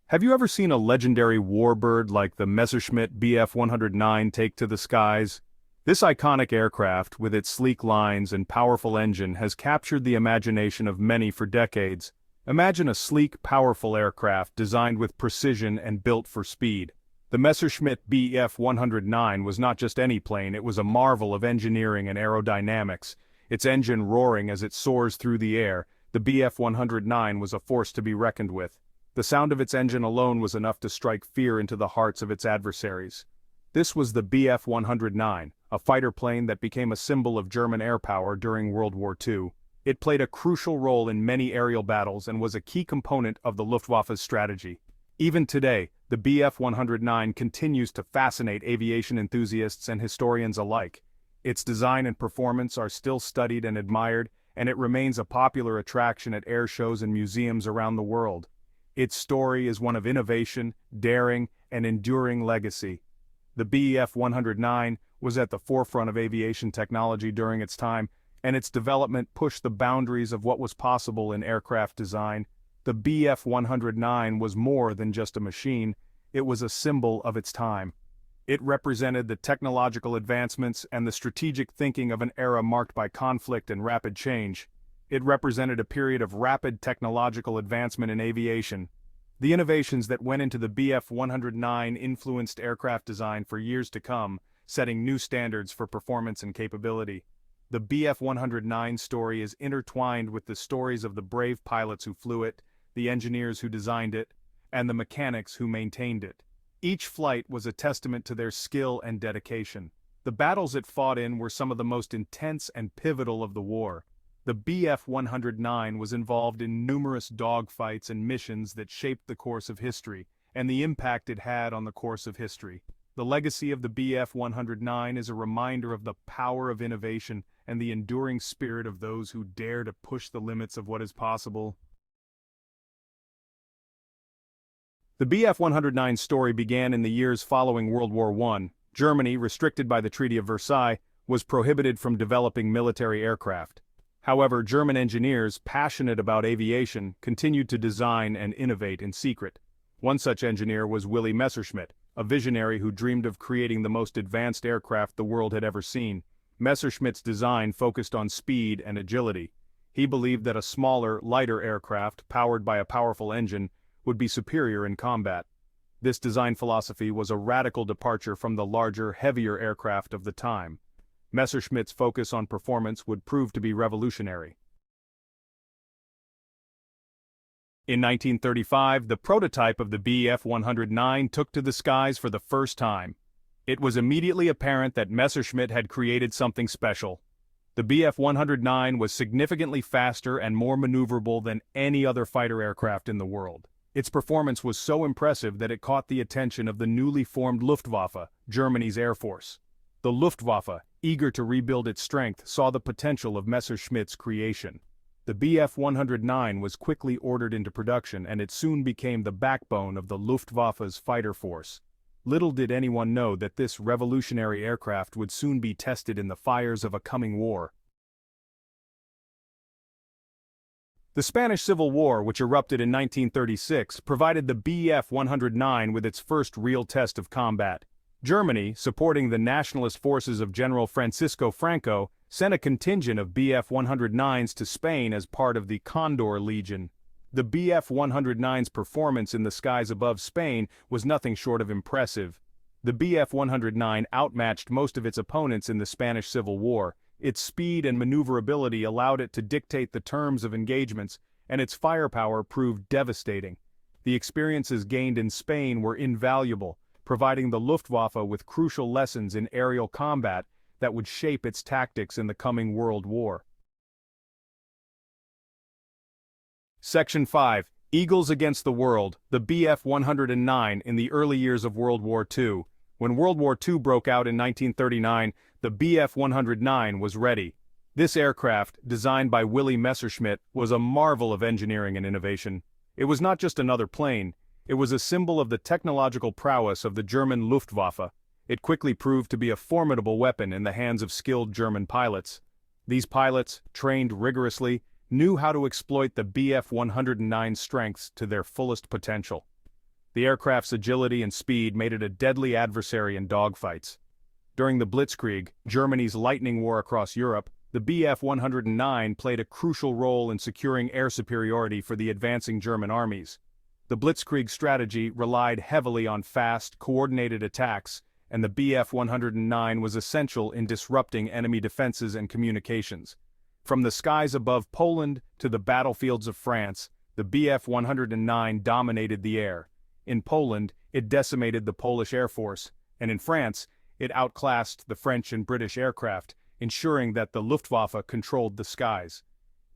Have you ever seen a legendary warbird like the Messerschmitt Bf-109 take to the skies? This iconic aircraft, with its sleek lines and powerful engine, has captured the imagination of many for decades. Imagine a sleek, powerful aircraft designed with precision and built for speed. The Messerschmitt Bf-109 was not just any plane, it was a marvel of engineering and aerodynamics. Its engine roaring as it soars through the air, the Bf-109 was a force to be reckoned with. The sound of its engine alone was enough to strike fear into the hearts of its adversaries. This was the Bf-109, a fighter plane that became a symbol of German air power during World War II. It played a crucial role in many aerial battles and was a key component of the Luftwaffe's strategy. Even today, the Bf-109 continues to fascinate aviation enthusiasts and historians alike. Its design and performance are still studied and admired, and it remains a popular attraction at air shows and museums around the world. Its story is one of innovation, daring, and enduring legacy. The Bf-109 was at the forefront of aviation technology during its time, and its development pushed the boundaries of what was possible in aircraft design. The Bf-109 was more than just a machine, it was a symbol of its time. It represented the technological advancements and the strategic thinking of an era marked by conflict and rapid change. It represented a period of rapid technological advancement in aviation. The innovations that went into the Bf-109 influenced aircraft design for years to come, setting new standards for performance and capability. The Bf-109 story is intertwined with the stories of the brave pilots who flew it, the engineers who designed it, and the mechanics who maintained it. Each flight was a testament to their skill and dedication. The battles it fought in were some of the most intense and pivotal of the war. The Bf-109 was involved in numerous dogfights and missions that shaped the course of history, and the impact it had on the course of history. The legacy of the Bf-109 is a reminder of the power of innovation and the enduring spirit of those who dare to push the limits of what is possible. The Bf-109 story began in the years following World War I. Germany, restricted by the Treaty of Versailles, was prohibited from developing military aircraft. However, German engineers, passionate about aviation, continued to design and innovate in secret. One such engineer was Willy Messerschmitt, a visionary who dreamed of creating the most advanced aircraft the world had ever seen. Messerschmitt's design focused on speed and agility. He believed that a smaller, lighter aircraft, powered by a powerful engine, would be superior in combat. This design philosophy was a radical departure from the larger, heavier aircraft of the time. Messerschmitt's focus on performance would prove to be revolutionary. In 1935, the prototype of the Bf-109 took to the skies for the first time. It was immediately apparent that Messerschmitt had created something special. The Bf-109 was significantly faster and more maneuverable than any other fighter aircraft in the world. Its performance was so impressive that it caught the attention of the newly formed Luftwaffe, Germany's air force. The Luftwaffe, eager to rebuild its strength, saw the potential of Messerschmitt's creation. The Bf-109 was quickly ordered into production, and it soon became the backbone of the Luftwaffe's fighter force. Little did anyone know that this revolutionary aircraft would soon be tested in the fires of a coming war. The Spanish Civil War, which erupted in 1936, provided the Bf-109 with its first real test of combat. Germany, supporting the nationalist forces of General Francisco Franco, sent a contingent of Bf-109s to Spain as part of the Condor Legion. The Bf-109's performance in the skies above Spain was nothing short of impressive. The Bf-109 outmatched most of its opponents in the Spanish Civil War. Its speed and maneuverability allowed it to dictate the terms of engagements, and its firepower proved devastating. The experiences gained in Spain were invaluable, providing the Luftwaffe with crucial lessons in aerial combat that would shape its tactics in the coming World War. Section 5. Eagles Against the World, the Bf-109 in the early years of World War II. When World War II broke out in 1939, the Bf-109 was ready. This aircraft, designed by Willy Messerschmitt, was a marvel of engineering and innovation. It was not just another plane, it was a symbol of the technological prowess of the German Luftwaffe. It quickly proved to be a formidable weapon in the hands of skilled German pilots. These pilots, trained rigorously, knew how to exploit the Bf-109's strengths to their fullest potential. The aircraft's agility and speed made it a deadly adversary in dogfights. During the Blitzkrieg, Germany's lightning war across Europe, the Bf-109 played a crucial role in securing air superiority for the advancing German armies. The Blitzkrieg strategy relied heavily on fast, coordinated attacks, and the Bf-109 was essential in disrupting enemy defenses and communications. From the skies above Poland to the battlefields of France, the Bf-109 dominated the air. In Poland, it decimated the Polish Air Force, and in France, it outclassed the French and British aircraft, ensuring that the Luftwaffe controlled the skies.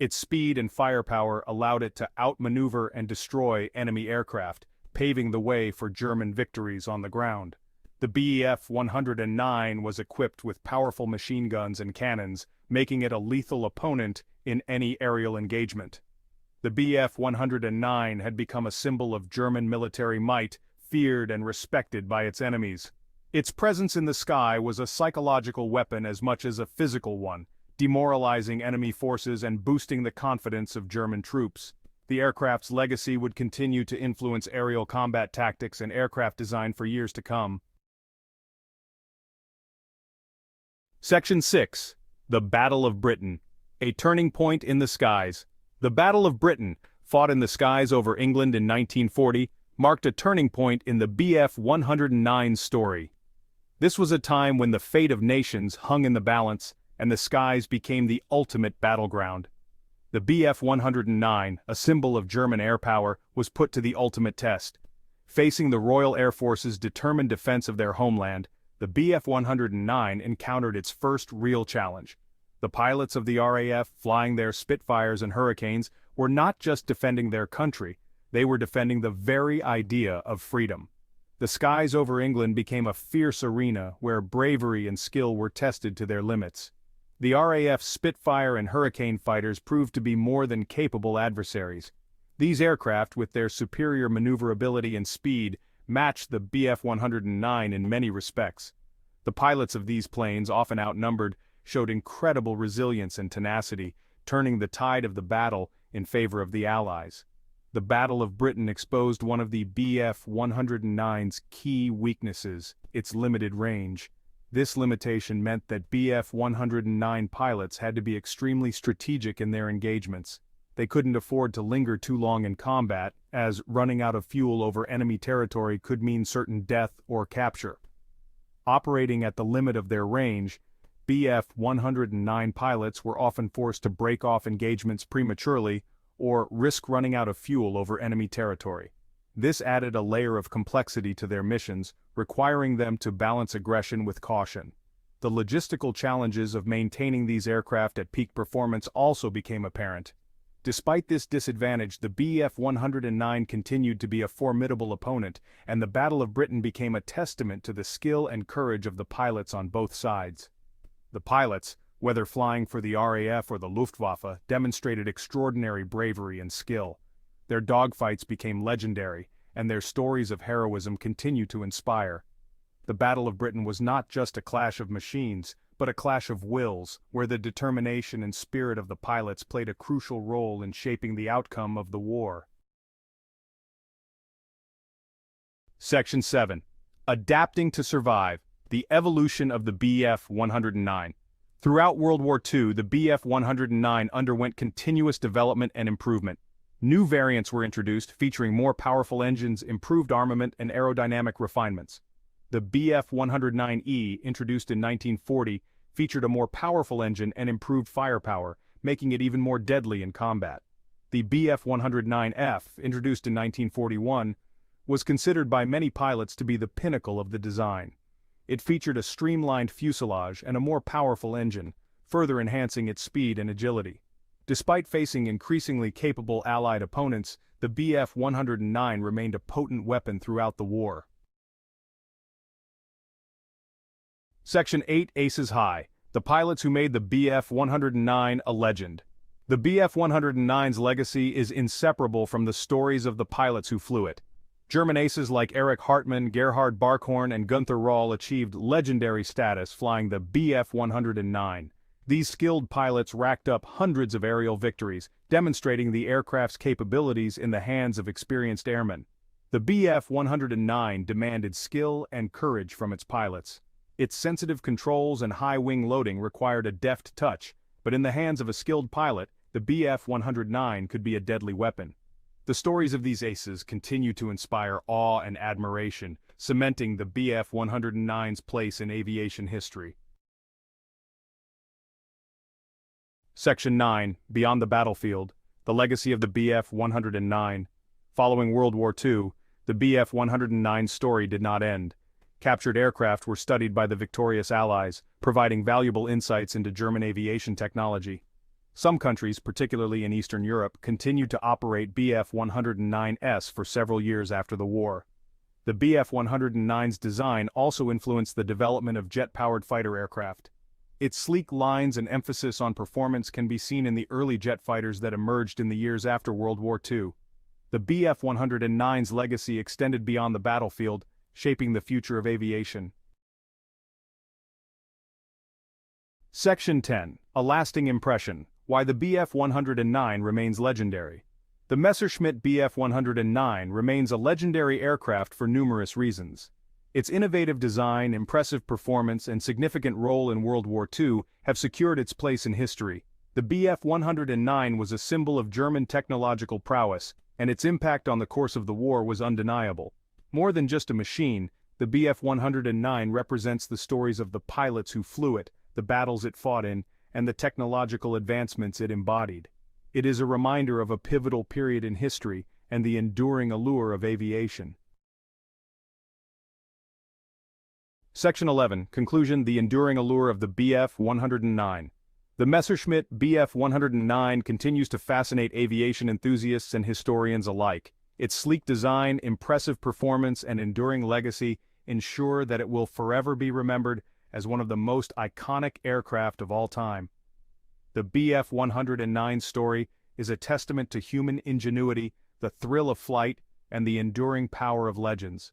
Its speed and firepower allowed it to outmaneuver and destroy enemy aircraft, paving the way for German victories on the ground. The Bf-109 was equipped with powerful machine guns and cannons, making it a lethal opponent in any aerial engagement. The Bf-109 had become a symbol of German military might, feared and respected by its enemies. Its presence in the sky was a psychological weapon as much as a physical one, demoralizing enemy forces and boosting the confidence of German troops. The aircraft's legacy would continue to influence aerial combat tactics and aircraft design for years to come. Section 6. The Battle of Britain. A turning point in the skies. The Battle of Britain, fought in the skies over England in 1940, marked a turning point in the Bf-109's story. This was a time when the fate of nations hung in the balance, and the skies became the ultimate battleground. The Bf-109, a symbol of German air power, was put to the ultimate test. Facing the Royal Air Force's determined defense of their homeland, the Bf-109 encountered its first real challenge. The pilots of the RAF, flying their Spitfires and Hurricanes, were not just defending their country, they were defending the very idea of freedom. The skies over England became a fierce arena where bravery and skill were tested to their limits. The RAF's Spitfire and Hurricane fighters proved to be more than capable adversaries. These aircraft, with their superior maneuverability and speed, matched the Bf-109 in many respects. The pilots of these planes, often outnumbered, showed incredible resilience and tenacity, turning the tide of the battle in favor of the Allies. The Battle of Britain exposed one of the Bf-109's key weaknesses, its limited range. This limitation meant that Bf-109 pilots had to be extremely strategic in their engagements. They couldn't afford to linger too long in combat, as running out of fuel over enemy territory could mean certain death or capture. Operating at the limit of their range, Bf-109 pilots were often forced to break off engagements prematurely or risk running out of fuel over enemy territory. This added a layer of complexity to their missions, requiring them to balance aggression with caution. The logistical challenges of maintaining these aircraft at peak performance also became apparent. Despite this disadvantage, the Bf-109 continued to be a formidable opponent, and the Battle of Britain became a testament to the skill and courage of the pilots on both sides. The pilots, whether flying for the RAF or the Luftwaffe, demonstrated extraordinary bravery and skill. Their dogfights became legendary, and their stories of heroism continue to inspire. The Battle of Britain was not just a clash of machines, but a clash of wills, where the determination and spirit of the pilots played a crucial role in shaping the outcome of the war. Section 7. Adapting to survive. The evolution of the Bf-109. Throughout World War II, the Bf-109 underwent continuous development and improvement. New variants were introduced featuring more powerful engines, improved armament, and aerodynamic refinements. The Bf-109E, introduced in 1940, featured a more powerful engine and improved firepower, making it even more deadly in combat. The Bf-109F, introduced in 1941, was considered by many pilots to be the pinnacle of the design. It featured a streamlined fuselage and a more powerful engine, further enhancing its speed and agility. Despite facing increasingly capable Allied opponents, the Bf-109 remained a potent weapon throughout the war. Section 8. Aces High. The pilots who made the Bf-109 a legend. The Bf-109's legacy is inseparable from the stories of the pilots who flew it. German aces like Erich Hartmann, Gerhard Barkhorn, and Gunther Rall achieved legendary status flying the Bf-109. These skilled pilots racked up hundreds of aerial victories, demonstrating the aircraft's capabilities in the hands of experienced airmen. The The Bf-109 demanded skill and courage from its pilots. Its sensitive controls and high wing loading required a deft touch, but in the hands of a skilled pilot, the Bf-109 could be a deadly weapon. The stories of these aces continue to inspire awe and admiration, cementing the Bf-109's place in aviation history. Section 9, Beyond the Battlefield, the legacy of the Bf-109. Following World War II, the Bf-109's story did not end. Captured aircraft were studied by the victorious Allies, providing valuable insights into German aviation technology. Some countries, particularly in Eastern Europe, continued to operate Bf-109s for several years after the war. The Bf-109's design also influenced the development of jet-powered fighter aircraft. Its sleek lines and emphasis on performance can be seen in the early jet fighters that emerged in the years after World War II. The Bf-109's legacy extended beyond the battlefield, shaping the future of aviation. Section 10, A Lasting Impression, Why the Bf-109 Remains Legendary. The Messerschmitt Bf-109 remains a legendary aircraft for numerous reasons. Its innovative design, impressive performance, and significant role in World War II have secured its place in history. The Bf-109 was a symbol of German technological prowess, and its impact on the course of the war was undeniable. More than just a machine, the Bf-109 represents the stories of the pilots who flew it, the battles it fought in, and the technological advancements it embodied. It is a reminder of a pivotal period in history and the enduring allure of aviation. Section 11, Conclusion, The Enduring Allure of the Bf-109. The Messerschmitt Bf-109 continues to fascinate aviation enthusiasts and historians alike. Its sleek design, impressive performance, and enduring legacy ensure that it will forever be remembered as one of the most iconic aircraft of all time. The Bf-109 story is a testament to human ingenuity, the thrill of flight, and the enduring power of legends.